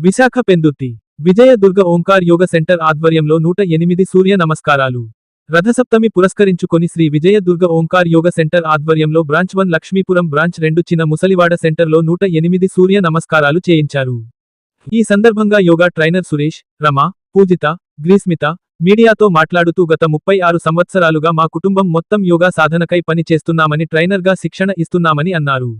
విశాఖ పెందుర్తి విజయ దుర్గ ఓంకార్ యోగ centre ఆధ్వర్యంలో 108 సూర్య నమస్కారాలు. రథసప్తమి పురస్కరించుకొని శ్రీ విజయ దుర్గ ఓంకార్ యోగ సెంటర్ ఆధ్వర్యంలో బ్రాంచ్ 1 లక్ష్మీపురం బ్రాంచ్ 2 చిన్న ముసలివాడ సెంటర్లో 108 సూర్య నమస్కారాలు చేయించారు. ఈ సందర్భంగా యోగా ట్రైనర్ సురేష్, రమ, పూజిత, గ్రీస్మిత మీడియాతో మాట్లాడుతూ గత 36 సంవత్సరాలుగా మా కుటుంబం మొత్తం యోగా సాధనకై పని చేస్తున్నామని ట్రైనర్గా శిక్షణ ఇస్తున్నామని అన్నారు.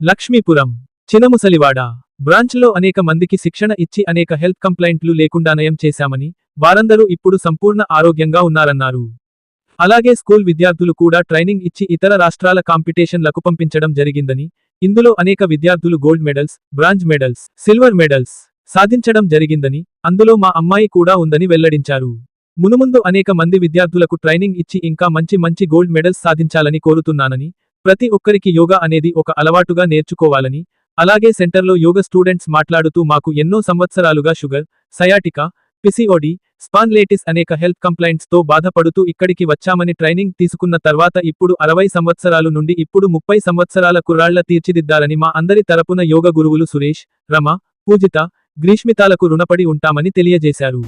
లక్ష్మీపురం చినముసలివాడ బ్రాంచ్లో అనేక మందికి శిక్షణ ఇచ్చి అనేక హెల్త్ కంప్లైంట్లు లేకుండా నయం చేశామని, వారందరూ ఇప్పుడు సంపూర్ణ ఆరోగ్యంగా ఉన్నారన్నారు. అలాగే స్కూల్ విద్యార్థులు కూడా ట్రైనింగ్ ఇచ్చి ఇతర రాష్ట్రాల కాంపిటీషన్లకు పంపించడం జరిగిందని, ఇందులో అనేక విద్యార్థులు gold medals, bronze medals, silver medals సాధించడం జరిగిందని, అందులో మా అమ్మాయి కూడా ఉందని వెల్లడించారు. మునుముందు అనేక మంది విద్యార్థులకు ట్రైనింగ్ ఇచ్చి ఇంకా మంచి గోల్డ్ మెడల్స్ సాధించాలని కోరుతున్నానని, ప్రతి ఒక్కరికి యోగా అనేది ఒక అలవాటుగా నేర్చుకోవాలని, అలాగే సెంటర్లో యోగ స్టూడెంట్స్ మాట్లాడుతూ మాకు ఎన్నో సంవత్సరాలుగా షుగర్, సయాటికా, పిసిఓడి, స్పాండిలైటిస్ అనేక హెల్త్ కంప్లైంట్స్ తో బాధపడుతూ ఇక్కడికి వచ్చామని, ట్రైనింగ్ తీసుకున్న తర్వాత ఇప్పుడు 60 సంవత్సరాలు నుండి ఇప్పుడు 30 సంవత్సరాల కుర్రాళ్ల తీర్చిదిద్దాలని మా అందరి తరపున యోగ గురువులు సురేష్, రమ, పూజిత, గ్రీష్మితాలకు రుణపడి ఉంటామని తెలియజేశారు.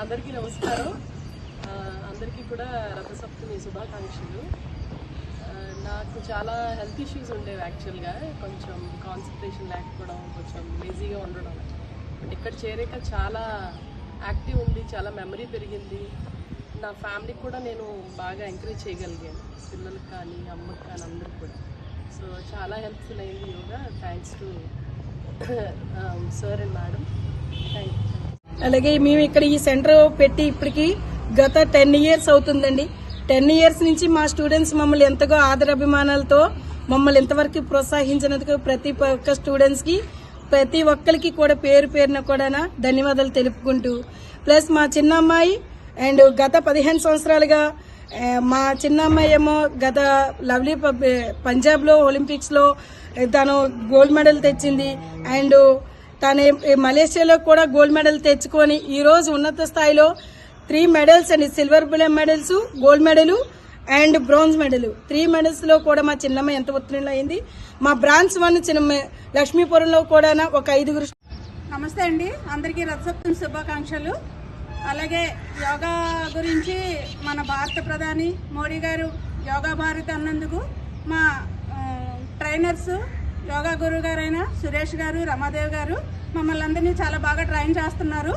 అందరికీ నమస్కారం. అందరికీ కూడా రథసప్తమి శుభాకాంక్షలు. నాకు చాలా హెల్త్ ఇష్యూస్ ఉండేవి. యాక్చువల్గా కొంచెం కాన్సన్ట్రేషన్ లేకపోవడం, కొంచెం లేజీగా ఉండడం. బట్ ఇక్కడ చేరాక చాలా యాక్టివ్ ఉంది, చాలా మెమరీ పెరిగింది. నా ఫ్యామిలీకి కూడా నేను బాగా ఎంకరేజ్ చేయగలిగాను, పిల్లలకు కానీ అమ్మకి కానీ అందరికి కూడా. సో చాలా హెల్ప్ఫుల్ అయింది yoga. Thanks to sir and madam. Thank you. అలాగే మేము ఇక్కడ ఈ సెంటర్ పెట్టి ఇప్పటికి గత 10 years అవుతుందండి. 10 years నుంచి మా స్టూడెంట్స్ మమ్మల్ని ఎంతగా ఆదరాభిమానాలతో మమ్మల్ని ఎంతవరకు ప్రోత్సహించినందుకు ప్రతి ఒక్క స్టూడెంట్స్ కి, ప్రతి ఒక్కరికి కూడా పేరు పేరున కూడా ధన్యవాదాలు తెలుపుకుంటూ, ప్లస్ మా చిన్న అమ్మాయి అండ్ గత 15 సంవత్సరాలుగా మా చిన్న అమ్మాయి ఏమో గత లవ్లీ పంజాబ్ లో ఒలింపిక్స్ లో తను గోల్డ్ మెడల్ తెచ్చింది. అండ్ తను మలేషియాలో కూడా గోల్డ్ మెడల్ తెచ్చుకొని ఈ రోజు ఉన్నత స్థాయిలో 3 medals and silver medals, gold medal and bronze medal, 3 medals లో కూడా మా చిన్నమ్మ ఎంత ఉత్తీర్ణులు అయింది. మా బ్రాంచ్ 1 చిన్న లక్ష్మీపురంలో కూడా ఒక 5. నమస్తే అండి, అందరికీ రథసప్తమి శుభాకాంక్షలు. అలాగే యోగా గురించి మన భారత ప్రధాని మోడీ గారు యోగా భారతి అన్నందుకు మా ట్రైనర్స్ యోగా గురువు గారైన సురేష్ గారు, రమాదేవి గారు మమ్మల్ని అందరినీ చాలా బాగా ట్రైన్ చేస్తున్నారు.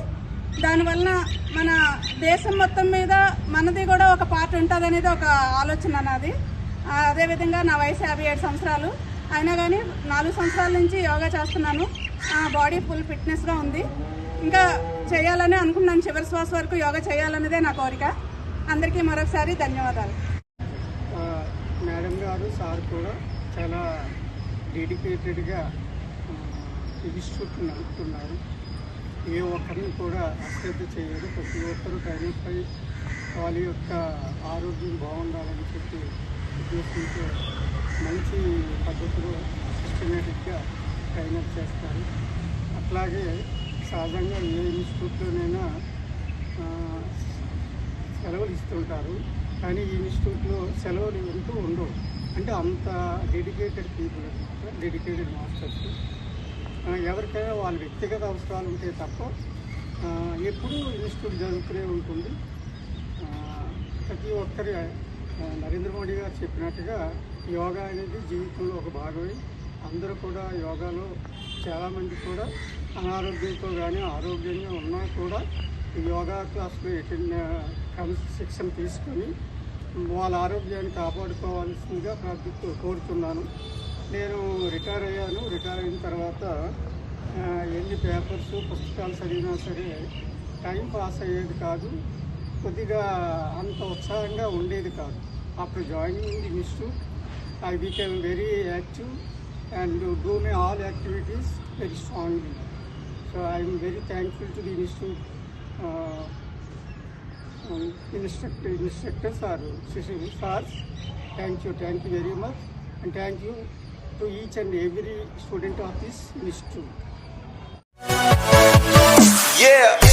దానివల్ల మన దేశం మొత్తం మీద మనది కూడా ఒక పార్ట్ ఉంటుంది అనేది ఒక ఆలోచన నాది. అదేవిధంగా నా వయసు 57 సంవత్సరాలు అయినా కానీ 4 సంవత్సరాల నుంచి యోగా చేస్తున్నాను. బాడీ ఫుల్ ఫిట్నెస్గా ఉంది. ఇంకా చేయాలని అనుకున్నాను, చివరి శ్వాస వరకు యోగా చేయాలన్నదే నా కోరిక. అందరికీ మరొకసారి ధన్యవాదాలు. మేడం గారు, సార్ కూడా చాలా డెడికేటెడ్గా ఇన్స్టిట్యూట్ నడుపుతున్నారు. ఏ ఒక్కరిని కూడా అశ్రద్ధ చేయరు. ప్రతి ఒక్కరూ ట్రైనర్పై వాళ్ళ యొక్క ఆరోగ్యం బాగుండాలని చెప్పి ఉద్దేశంతో మంచి పద్ధతిలో సిస్టమేటిక్గా ట్రైనర్ చేస్తారు. అట్లాగే సహజంగా ఏ ఇన్స్టిట్యూట్లోనైనా సెలవులు ఇస్తుంటారు, కానీ ఈ ఇన్స్టిట్యూట్లో సెలవులు ఎంతో ఉండవు. అంటే అంత డెడికేటెడ్ పీపుల్ అనమాట, డెడికేటెడ్ మాస్టర్స్. ఎవరికైనా వాళ్ళ వ్యక్తిగత అవసరాలు ఉంటే తప్ప ఎప్పుడూ ఇన్స్టిట్యూట్ జరుగుతూనే ఉంటుంది. ప్రతి ఒక్కరి నరేంద్ర మోడీ గారు చెప్పినట్టుగా యోగా అనేది జీవితంలో ఒక భాగమే. అందరూ కూడా యోగాలో చాలామంది కూడా అనారోగ్యంతో కానీ ఆరోగ్యంగా ఉన్నా కూడా ఈ యోగా క్లాసులో శిక్షణ తీసుకొని వాళ్ళ ఆరోగ్యాన్ని కాపాడుకోవాల్సిందిగా కోరుతున్నాను. నేను రిటైర్ అయ్యాను. రిటైర్ అయిన తర్వాత ఎన్ని పేపర్స్, పుస్తకాలు చదివినా సరే టైం పాస్ అయ్యేది కాదు, కొద్దిగా అంత ఉత్సాహంగా ఉండేది కాదు. After joining the institute I became very active and do my all activities very strongly. So I'm very thankful to the institute instructors are stars. Thank you very much, and thank you to each and every student of this institute. Yeah.